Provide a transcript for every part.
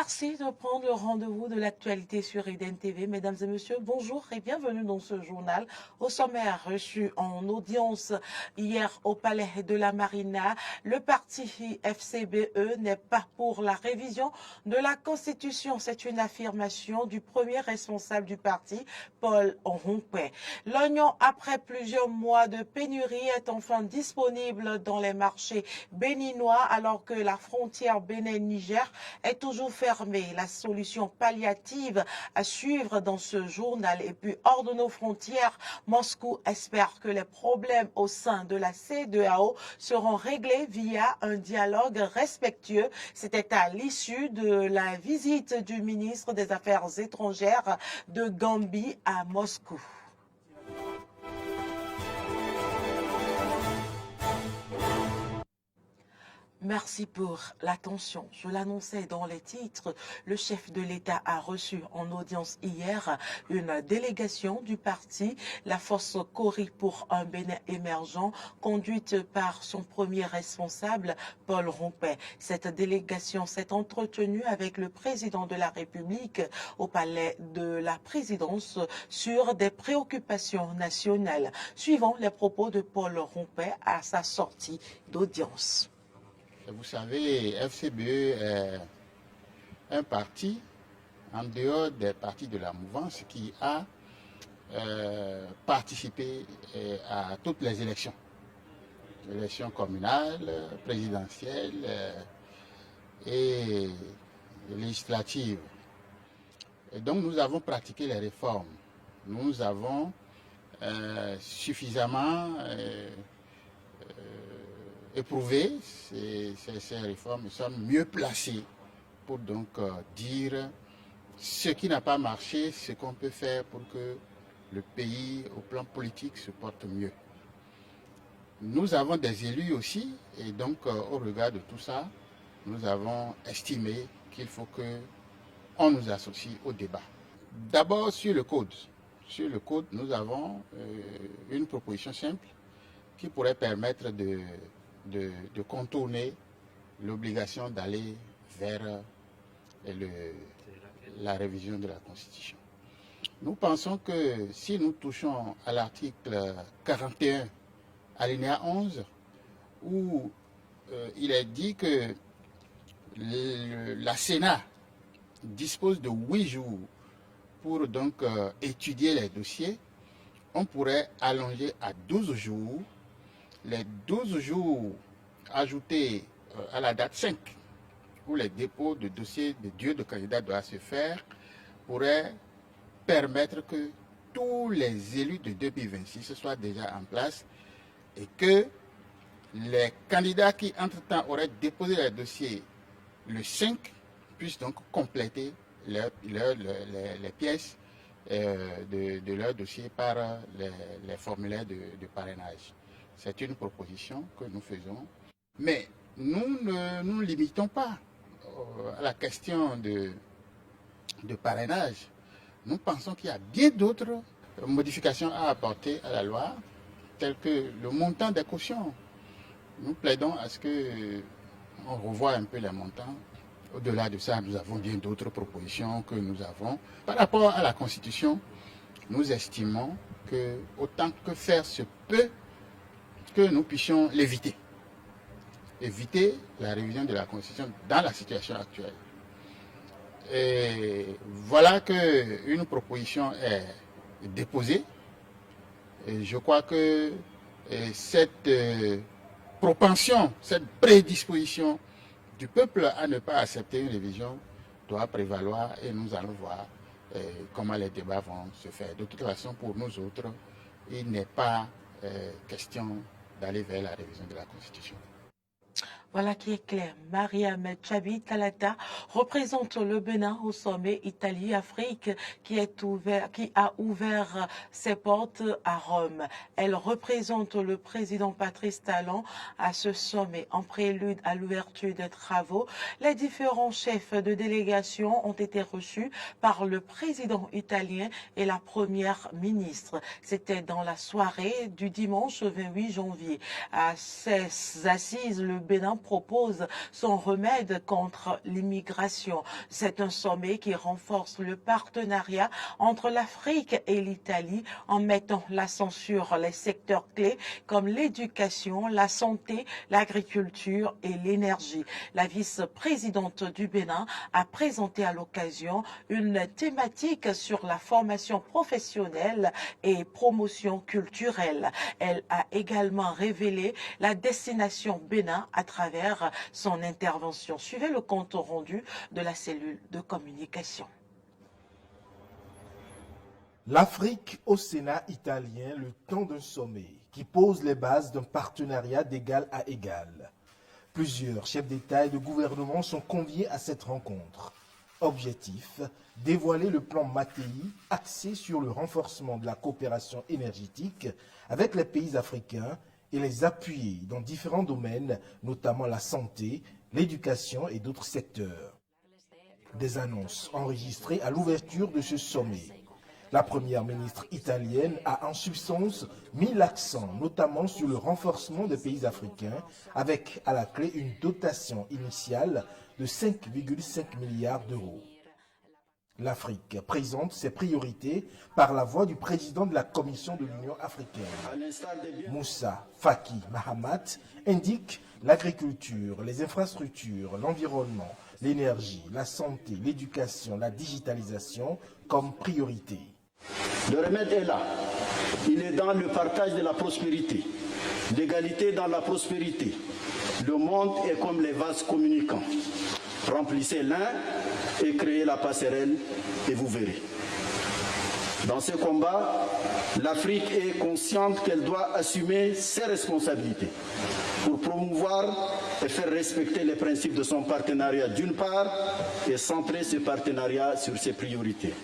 Merci de prendre le rendez-vous de l'actualité sur Eden TV. Mesdames et messieurs, bonjour et bienvenue dans ce journal. Au sommaire, reçu en audience hier au Palais de la Marina, le parti FCBE n'est pas pour la révision de la Constitution. C'est une affirmation du premier responsable du parti, Paul Rompé. L'oignon, après plusieurs mois de pénurie, est enfin disponible dans les marchés béninois alors que la frontière Bénin-Niger est toujours fermée. La solution palliative à suivre dans ce journal. Et puis, hors de nos frontières, Moscou espère que les problèmes au sein de la CEDEAO seront réglés via un dialogue respectueux. C'était à l'issue de la visite du ministre des Affaires étrangères de Gambie à Moscou. Merci pour l'attention. Je l'annonçais dans les titres. Le chef de l'État a reçu en audience hier une délégation du parti, la force Cori pour un Bénin émergent, conduite par son premier responsable, Paul Rompé. Cette délégation s'est entretenue avec le président de la République au palais de la présidence sur des préoccupations nationales. Suivant les propos de Paul Rompé à sa sortie d'audience. Vous savez, FCBE est un parti, en dehors des partis de la mouvance, qui a participé à toutes les élections. Élections communales, présidentielles et législatives. Et donc nous avons pratiqué les réformes. Nous avons suffisamment éprouver ces réformes. Nous sommes mieux placés pour donc dire ce qui n'a pas marché, ce qu'on peut faire pour que le pays, au plan politique, se porte mieux. Nous avons des élus aussi, et donc au regard de tout ça, nous avons estimé qu'il faut qu'on nous associe au débat. D'abord sur le code. Sur le code, nous avons une proposition simple qui pourrait permettre de contourner l'obligation d'aller vers la révision de la Constitution. Nous pensons que si nous touchons à l'article 41, alinéa 11, où il est dit que la Sénat dispose de 8 jours pour donc étudier les dossiers, on pourrait allonger à 12 jours les 12 jours ajoutés à la date 5, où les dépôts de dossiers de dieux de candidats doivent se faire, pourraient permettre que tous les élus de 2026 soient déjà en place et que les candidats qui, entre-temps, auraient déposé les dossiers le 5 puissent donc compléter les pièces de leur dossier par les formulaires de parrainage. C'est une proposition que nous faisons. Mais nous ne nous limitons pas à la question de parrainage. Nous pensons qu'il y a bien d'autres modifications à apporter à la loi, telles que le montant des cautions. Nous plaidons à ce qu'on revoie un peu les montants. Au-delà de ça, nous avons bien d'autres propositions que nous avons. Par rapport à la Constitution, nous estimons que autant que faire se peut, que nous puissions l'éviter. Éviter la révision de la Constitution dans la situation actuelle. Et voilà qu'une proposition est déposée. Et je crois que cette propension, cette prédisposition du peuple à ne pas accepter une révision doit prévaloir et nous allons voir comment les débats vont se faire. De toute façon, pour nous autres, il n'est pas question d'aller vers la révision de la Constitution. Voilà qui est clair. Marie-Ahmed Chabi Talata représente le Bénin au sommet Italie-Afrique qui a ouvert ses portes à Rome. Elle représente le président Patrice Talon à ce sommet. En prélude à l'ouverture des travaux, les différents chefs de délégation ont été reçus par le président italien et la première ministre. C'était dans la soirée du dimanche 28 janvier. À ces assises, le Bénin propose son remède contre l'immigration. C'est un sommet qui renforce le partenariat entre l'Afrique et l'Italie en mettant l'accent sur les secteurs clés comme l'éducation, la santé, l'agriculture et l'énergie. La vice-présidente du Bénin a présenté à l'occasion une thématique sur la formation professionnelle et promotion culturelle. Elle a également révélé la destination Bénin à travers son intervention. Suivez le compte rendu de la cellule de communication. L'Afrique au Sénat italien, le temps d'un sommet qui pose les bases d'un partenariat d'égal à égal. Plusieurs chefs d'État et de gouvernement sont conviés à cette rencontre. Objectif, dévoiler le plan Mattei axé sur le renforcement de la coopération énergétique avec les pays africains et les appuyer dans différents domaines, notamment la santé, l'éducation et d'autres secteurs. Des annonces enregistrées à l'ouverture de ce sommet. La première ministre italienne a en substance mis l'accent notamment sur le renforcement des pays africains avec à la clé une dotation initiale de 5,5 milliards d'euros. L'Afrique présente ses priorités par la voix du président de la Commission de l'Union africaine. Moussa Faki Mahamat indique l'agriculture, les infrastructures, l'environnement, l'énergie, la santé, l'éducation, la digitalisation comme priorité. Le remède est là. Il est dans le partage de la prospérité, l'égalité dans la prospérité. Le monde est comme les vases communicants. Remplissez l'un et créez la passerelle et vous verrez. Dans ce combat, l'Afrique est consciente qu'elle doit assumer ses responsabilités pour promouvoir et faire respecter les principes de son partenariat d'une part et centrer ce partenariat sur ses priorités.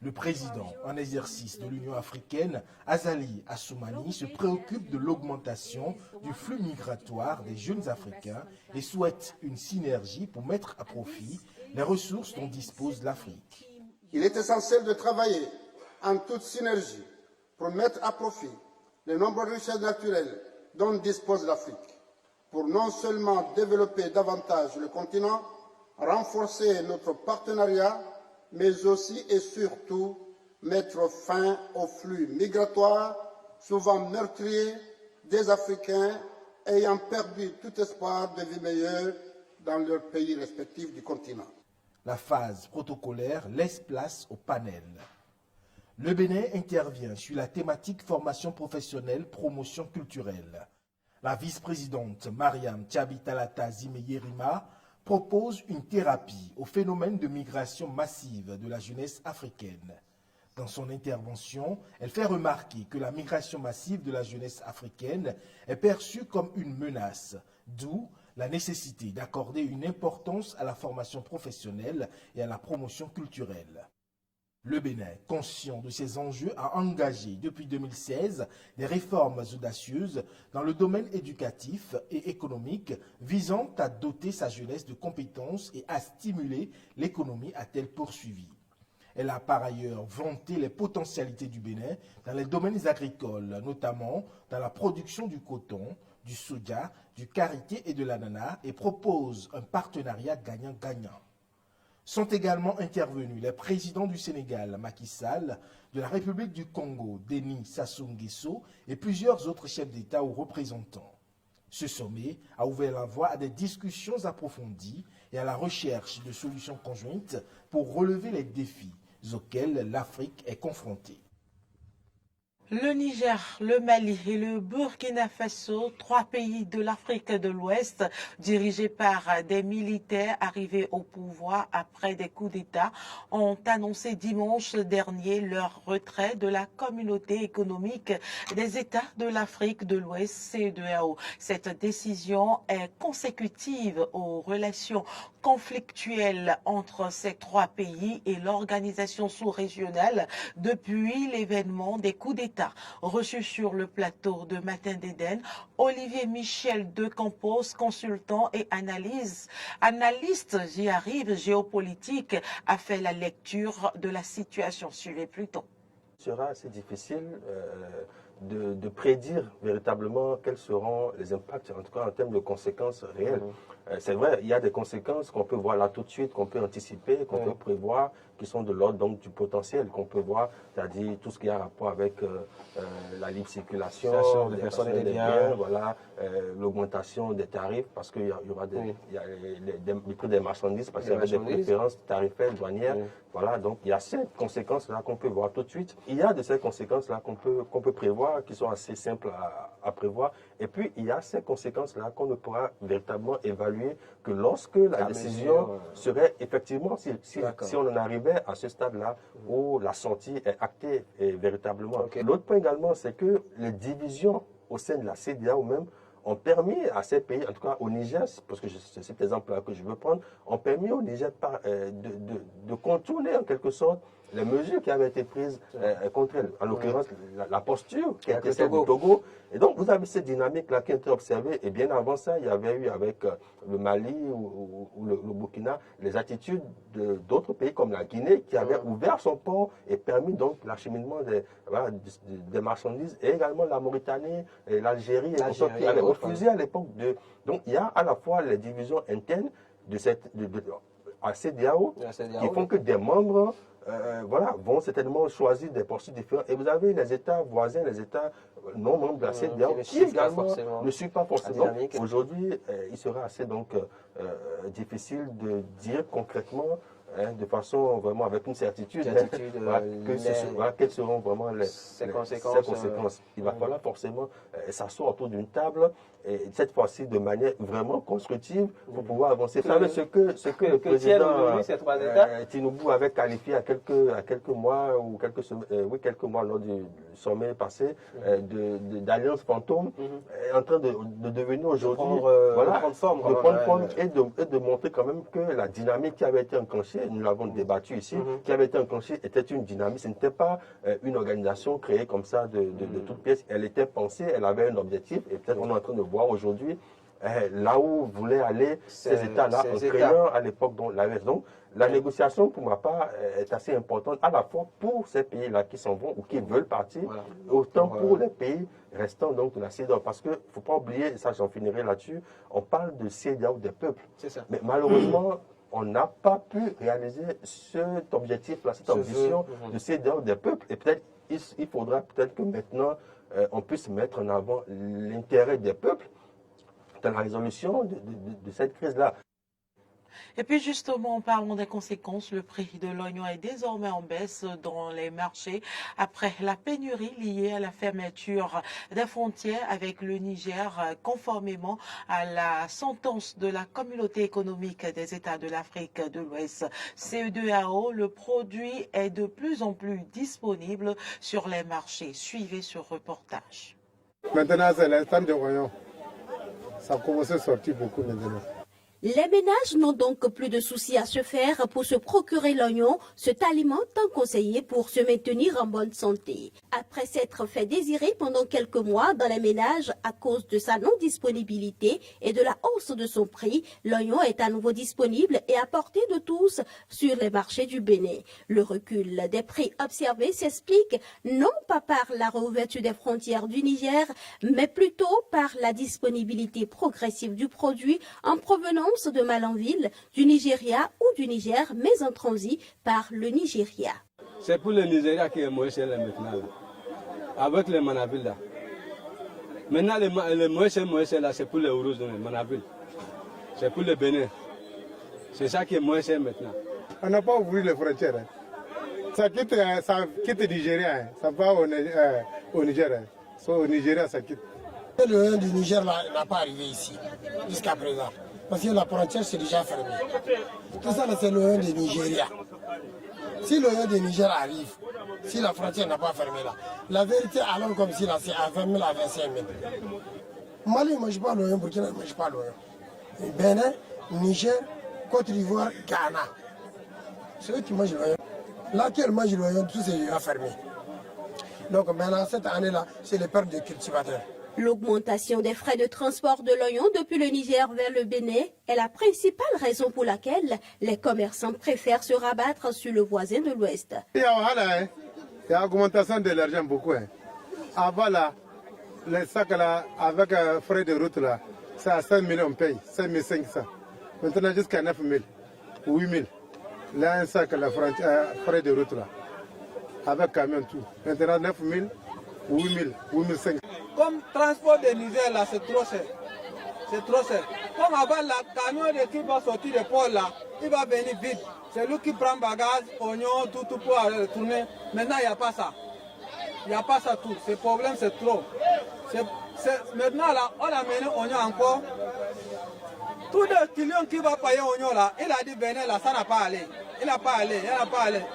Le président en exercice de l'Union africaine, Azali Assoumani, se préoccupe de l'augmentation du flux migratoire des jeunes Africains et souhaite une synergie pour mettre à profit les ressources dont dispose l'Afrique. Il est essentiel de travailler en toute synergie pour mettre à profit les nombreuses richesses naturelles dont dispose l'Afrique, pour non seulement développer davantage le continent, renforcer notre partenariat, mais aussi et surtout mettre fin aux flux migratoires, souvent meurtriers, des Africains ayant perdu tout espoir de vie meilleure dans leurs pays respectifs du continent. La phase protocolaire laisse place au panel. Le Bénin intervient sur la thématique formation professionnelle, promotion culturelle. La vice-présidente Mariam Tchabitalata Zimeyerima propose une thérapie au phénomène de migration massive de la jeunesse africaine. Dans son intervention, elle fait remarquer que la migration massive de la jeunesse africaine est perçue comme une menace, d'où la nécessité d'accorder une importance à la formation professionnelle et à la promotion culturelle. Le Bénin, conscient de ces enjeux, a engagé depuis 2016 des réformes audacieuses dans le domaine éducatif et économique visant à doter sa jeunesse de compétences et à stimuler l'économie, a-t-elle poursuivi. Elle a par ailleurs vanté les potentialités du Bénin dans les domaines agricoles, notamment dans la production du coton, du soja, du karité et de l'ananas et propose un partenariat gagnant-gagnant. Sont également intervenus les présidents du Sénégal, Macky Sall, de la République du Congo, Denis Sassou Nguesso, et plusieurs autres chefs d'État ou représentants. Ce sommet a ouvert la voie à des discussions approfondies et à la recherche de solutions conjointes pour relever les défis auxquels l'Afrique est confrontée. Le Niger, le Mali et le Burkina Faso, trois pays de l'Afrique de l'Ouest, dirigés par des militaires arrivés au pouvoir après des coups d'État, ont annoncé dimanche dernier leur retrait de la communauté économique des États de l'Afrique de l'Ouest, CEDEAO. Cette décision est consécutive aux relations conflictuelles entre ces trois pays et l'organisation sous-régionale depuis l'événement des coups d'État. Reçu sur le plateau de Matin d'Éden, Olivier Michel de Campos, consultant et analyste géopolitique, a fait la lecture de la situation. Suivez Pluton. Il sera assez difficile de prédire véritablement quels seront les impacts, en tout cas en termes de conséquences réelles. C'est vrai, il y a des conséquences qu'on peut voir là tout de suite, qu'on peut anticiper, qu'on peut prévoir, qui sont de l'ordre donc du potentiel, qu'on peut voir, c'est-à-dire tout ce qui a rapport avec la libre circulation des personnes et des biens, voilà, l'augmentation des tarifs, parce qu'il y aura les prix des marchandises, parce qu'il y avait des préférences tarifaires, douanières, voilà, donc il y a ces conséquences-là qu'on peut voir tout de suite. Il y a de ces conséquences-là qu'on peut prévoir, qui sont assez simples à prévoir, et puis il y a ces conséquences-là qu'on ne pourra véritablement évaluer que lorsque la décision serait effectivement, si on en arrivait à ce stade-là où la sortie est actée véritablement. L'autre point également, c'est que les divisions au sein de la CEDEAO même ont permis à ces pays, en tout cas au Niger, parce que c'est cet exemple-là que je veux prendre, ont permis au Niger de contourner en quelque sorte les mesures qui avaient été prises contre elle. En l'occurrence, la posture qui a été celle du Togo. Et donc, vous avez cette dynamique-là qui a été observée. Et bien avant ça, il y avait eu avec le Mali ou le Burkina les attitudes d'autres pays comme la Guinée qui avaient ouvert son port et permis donc l'acheminement des marchandises. Et également la Mauritanie et l'Algérie qui avaient refusé à l'époque de... Donc, il y a à la fois les divisions internes à CEDEAO qui font que des membres vont certainement choisir des postures différentes. Et vous avez les États voisins, les États non membres de la CEDEAO qui également ne suivent pas forcément. Aujourd'hui, il sera assez donc difficile de dire concrètement, de façon vraiment avec une certitude, quelles seront vraiment ces conséquences. Il va falloir forcément s'asseoir autour d'une table, et cette fois-ci de manière vraiment constructive pour pouvoir avancer. Vous savez ce que le président Tinubu avait qualifié à quelques mois ou quelques mois lors du sommet passé d'alliance fantôme, est en train de devenir aujourd'hui de prendre forme et de montrer quand même que la dynamique qui avait été enclenchée, nous l'avons débattu ici, qui avait été enclenchée était une dynamique. Ce n'était pas une organisation créée comme ça de toutes pièces. Elle était pensée, elle avait un objectif, et peut-être on est en train de voir aujourd'hui là où voulaient aller ces États-là en créant à l'époque l'AES. Donc la négociation, pour ma part, est assez importante à la fois pour ces pays-là qui s'en vont ou qui veulent partir, autant pour les pays restants donc de la CEDEAO. Parce qu'il ne faut pas oublier, et ça j'en finirai là-dessus, on parle de CEDEAO des peuples. Mais malheureusement, on n'a pas pu réaliser cet objectif-là, cette ambition de CEDEAO des peuples. Et peut-être, il faudra peut-être que maintenant, on puisse mettre en avant l'intérêt des peuples dans la résolution de cette crise-là. Et puis justement, en parlant des conséquences, le prix de l'oignon est désormais en baisse dans les marchés après la pénurie liée à la fermeture des frontières avec le Niger, conformément à la sentence de la Communauté économique des États de l'Afrique de l'Ouest, CEDEAO. Le produit est de plus en plus disponible sur les marchés. Suivez ce reportage. Maintenant, c'est l'instant de l'oignon. Ça a commencé à sortir beaucoup maintenant. Les ménages n'ont donc plus de soucis à se faire pour se procurer l'oignon, cet aliment tant conseillé pour se maintenir en bonne santé. Après s'être fait désirer pendant quelques mois dans les ménages à cause de sa non-disponibilité et de la hausse de son prix, l'oignon est à nouveau disponible et à portée de tous sur les marchés du Bénin. Le recul des prix observés s'explique non pas par la réouverture des frontières du Niger, mais plutôt par la disponibilité progressive du produit en provenance de Malanville, du Nigeria ou du Niger, mais en transit par le Nigeria. C'est pour le Nigeria qui est moins cher maintenant, là. Avec les Manaville là. Maintenant, le moins cher là, c'est pour les Ourous de Manaville. C'est pour le Bénin. C'est ça qui est moins cher maintenant. On n'a pas ouvert les frontières. Hein. Ça quitte le Nigeria, hein. Ça va au Niger. Hein. Au Nigeria, ça quitte. Le oignon du Niger n'a pas arrivé ici, jusqu'à présent. Parce que la frontière c'est déjà fermée. Tout ça, c'est l'oignon du Nigeria. Si l'oignon du Niger arrive, si la frontière n'a pas fermé là, la vérité, alors comme si là, c'est à 20 000 à 25 000. Mali ne mange pas l'oignon, Burkina ne mange pas l'oignon. Bénin, Niger, Côte d'Ivoire, Ghana. C'est eux qui mangent l'oignon. Là, qui mange l'oignon, tout c'est déjà fermé. Donc maintenant, cette année-là, c'est les pertes de cultivateurs. L'augmentation des frais de transport de l'oignon depuis le Niger vers le Bénin est la principale raison pour laquelle les commerçants préfèrent se rabattre sur le voisin de l'Ouest. Il y a augmentation de l'argent beaucoup. Hein. avant là, les sacs là, avec frais de route là, c'est à 5 000 on paye, 5 500. Maintenant jusqu'à 9 000, 8 000. Là, un sac, la frais de route là, avec camion tout. Maintenant 9 000, 8 000, 8 500. Comme transport de Niger là, c'est trop cher. C'est trop cher. Comme avant, le camion qui va sortir de port là, il va venir vite. C'est lui qui prend bagage, oignon, tout pour retourner. Maintenant, il n'y a pas ça. Il n'y a pas ça tout. Ce problème, c'est trop. Maintenant, là, on a mené oignon encore. Tous les clients qui vont payer oignon là, il a dit venez là, ça n'a pas allé. Il n'a pas allé,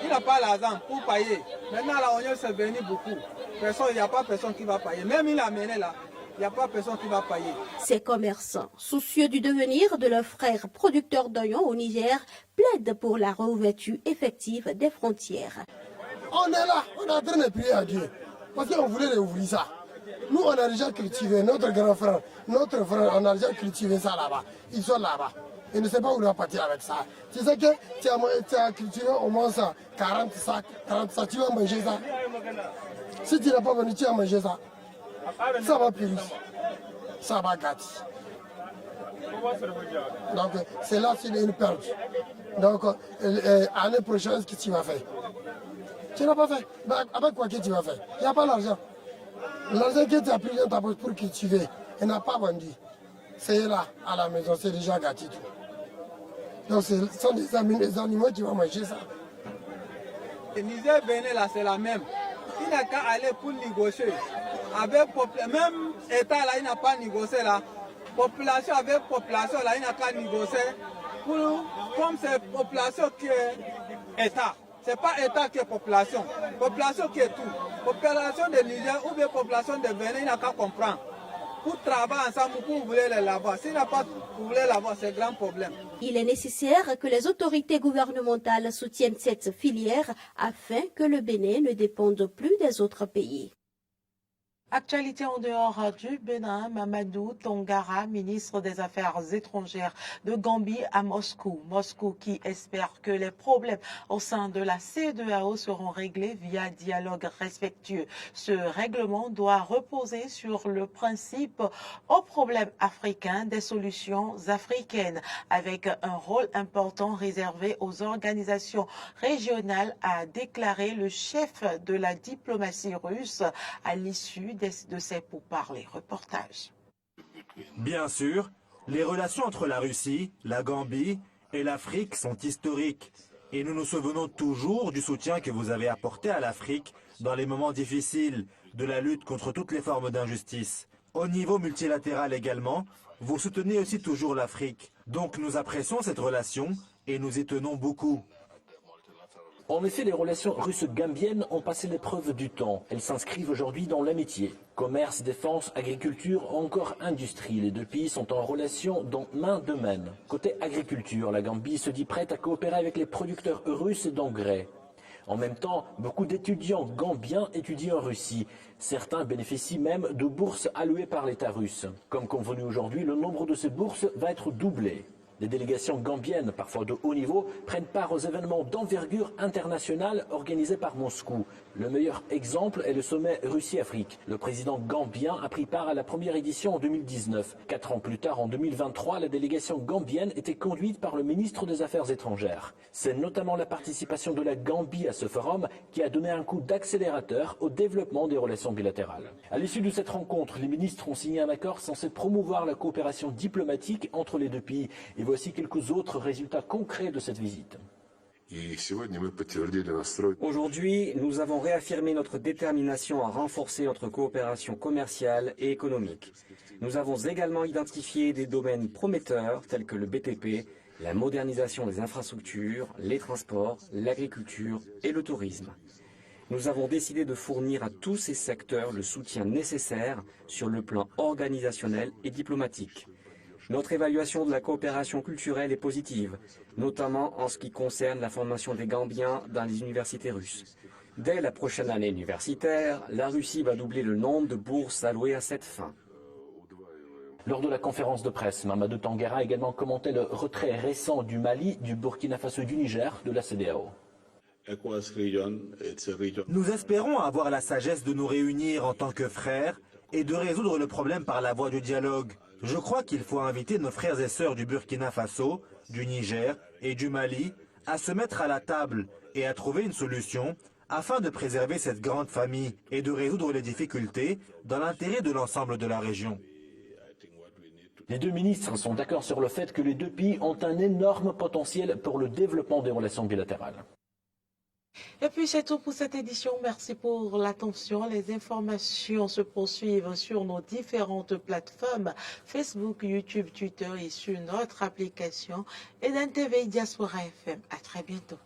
il n'a pas l'argent pour payer. Maintenant, là, oignon, c'est venu beaucoup. Il n'y a pas personne qui va payer. Même il a mené là. Il n'y a pas personne qui va payer. Ces commerçants, soucieux du devenir de leurs frères producteurs d'oignons au Niger, plaident pour la réouverture effective des frontières. On est là, on est en train de prier à Dieu. Parce qu'on voulait réouvrir ça. Nous, on a déjà cultivé, notre grand frère, notre frère, on a déjà cultivé ça là-bas. Ils sont là-bas. Ils ne savent pas où ils vont partir avec ça. Tu sais que tu as cultivé au moins ça, 40 sacs, tu vas manger ça. Si tu n'as pas venu, tu vas manger ça. Ça va périr. Ça va gâter. Donc, c'est là c'est une perte. Donc, l'année prochaine, qu'est-ce que tu vas faire? Tu n'as pas fait. Mais avec quoi que tu vas faire? Il n'y a pas l'argent. L'argent que tu as pris dans ta poche pour cultiver, il n'a pas vendu. C'est là, à la maison, c'est déjà gâté tout. Donc, ce sont des animaux qui vont manger ça. Le Niger Bénin, là, c'est la même. Il n'a qu'à aller pour négocier. Avec même État là, il n'a pas négocié là. Population avec population là, il n'a qu'à négocier. Comme c'est population qui est État. C'est pas État qui est population. Population qui est tout. Population de Niger ou bien population de Bénin, il n'a qu'à comprendre. Pour travailler ensemble, pour vous voulez l'avoir. S'il n'a pas vous voulez l'avoir, c'est un grand problème. Il est nécessaire que les autorités gouvernementales soutiennent cette filière afin que le Bénin ne dépende plus des autres pays. Actualité en dehors du Bénin, Mamadou Tongara, ministre des Affaires étrangères de Gambie à Moscou. Moscou qui espère que les problèmes au sein de la CEDEAO seront réglés via dialogue respectueux. Ce règlement doit reposer sur le principe aux problèmes africains des solutions africaines, avec un rôle important réservé aux organisations régionales, a déclaré le chef de la diplomatie russe à l'issue de ces pourparlers. Reportage. Bien sûr, les relations entre la Russie, la Gambie et l'Afrique sont historiques. Et nous nous souvenons toujours du soutien que vous avez apporté à l'Afrique dans les moments difficiles de la lutte contre toutes les formes d'injustice. Au niveau multilatéral également, vous soutenez aussi toujours l'Afrique. Donc nous apprécions cette relation et nous y tenons beaucoup. En effet, les relations russes-gambiennes ont passé l'épreuve du temps. Elles s'inscrivent aujourd'hui dans l'amitié. Commerce, défense, agriculture, encore industrie. Les deux pays sont en relation dans main domaine. Côté agriculture, la Gambie se dit prête à coopérer avec les producteurs russes d'engrais. En même temps, beaucoup d'étudiants gambiens étudient en Russie. Certains bénéficient même de bourses allouées par l'État russe. Comme convenu aujourd'hui, le nombre de ces bourses va être doublé. Les délégations gambiennes, parfois de haut niveau, prennent part aux événements d'envergure internationale organisés par Moscou. Le meilleur exemple est le sommet Russie-Afrique. Le président gambien a pris part à la première édition en 2019. 4 ans plus tard, en 2023, la délégation gambienne était conduite par le ministre des Affaires étrangères. C'est notamment la participation de la Gambie à ce forum qui a donné un coup d'accélérateur au développement des relations bilatérales. À l'issue de cette rencontre, les ministres ont signé un accord censé promouvoir la coopération diplomatique entre les deux pays. Et voici quelques autres résultats concrets de cette visite. Aujourd'hui, nous avons réaffirmé notre détermination à renforcer notre coopération commerciale et économique. Nous avons également identifié des domaines prometteurs tels que le BTP, la modernisation des infrastructures, les transports, l'agriculture et le tourisme. Nous avons décidé de fournir à tous ces secteurs le soutien nécessaire sur le plan organisationnel et diplomatique. Notre évaluation de la coopération culturelle est positive, notamment en ce qui concerne la formation des Gambiens dans les universités russes. Dès la prochaine année universitaire, la Russie va doubler le nombre de bourses allouées à cette fin. Lors de la conférence de presse, Mamadou Tongara a également commenté le retrait récent du Mali, du Burkina Faso et du Niger de la CEDEAO. Nous espérons avoir la sagesse de nous réunir en tant que frères et de résoudre le problème par la voie du dialogue. Je crois qu'il faut inviter nos frères et sœurs du Burkina Faso, du Niger et du Mali à se mettre à la table et à trouver une solution afin de préserver cette grande famille et de résoudre les difficultés dans l'intérêt de l'ensemble de la région. Les deux ministres sont d'accord sur le fait que les deux pays ont un énorme potentiel pour le développement des relations bilatérales. Et puis c'est tout pour cette édition. Merci pour l'attention. Les informations se poursuivent sur nos différentes plateformes Facebook, YouTube, Twitter et sur notre application Eden TV Diaspora FM. À très bientôt.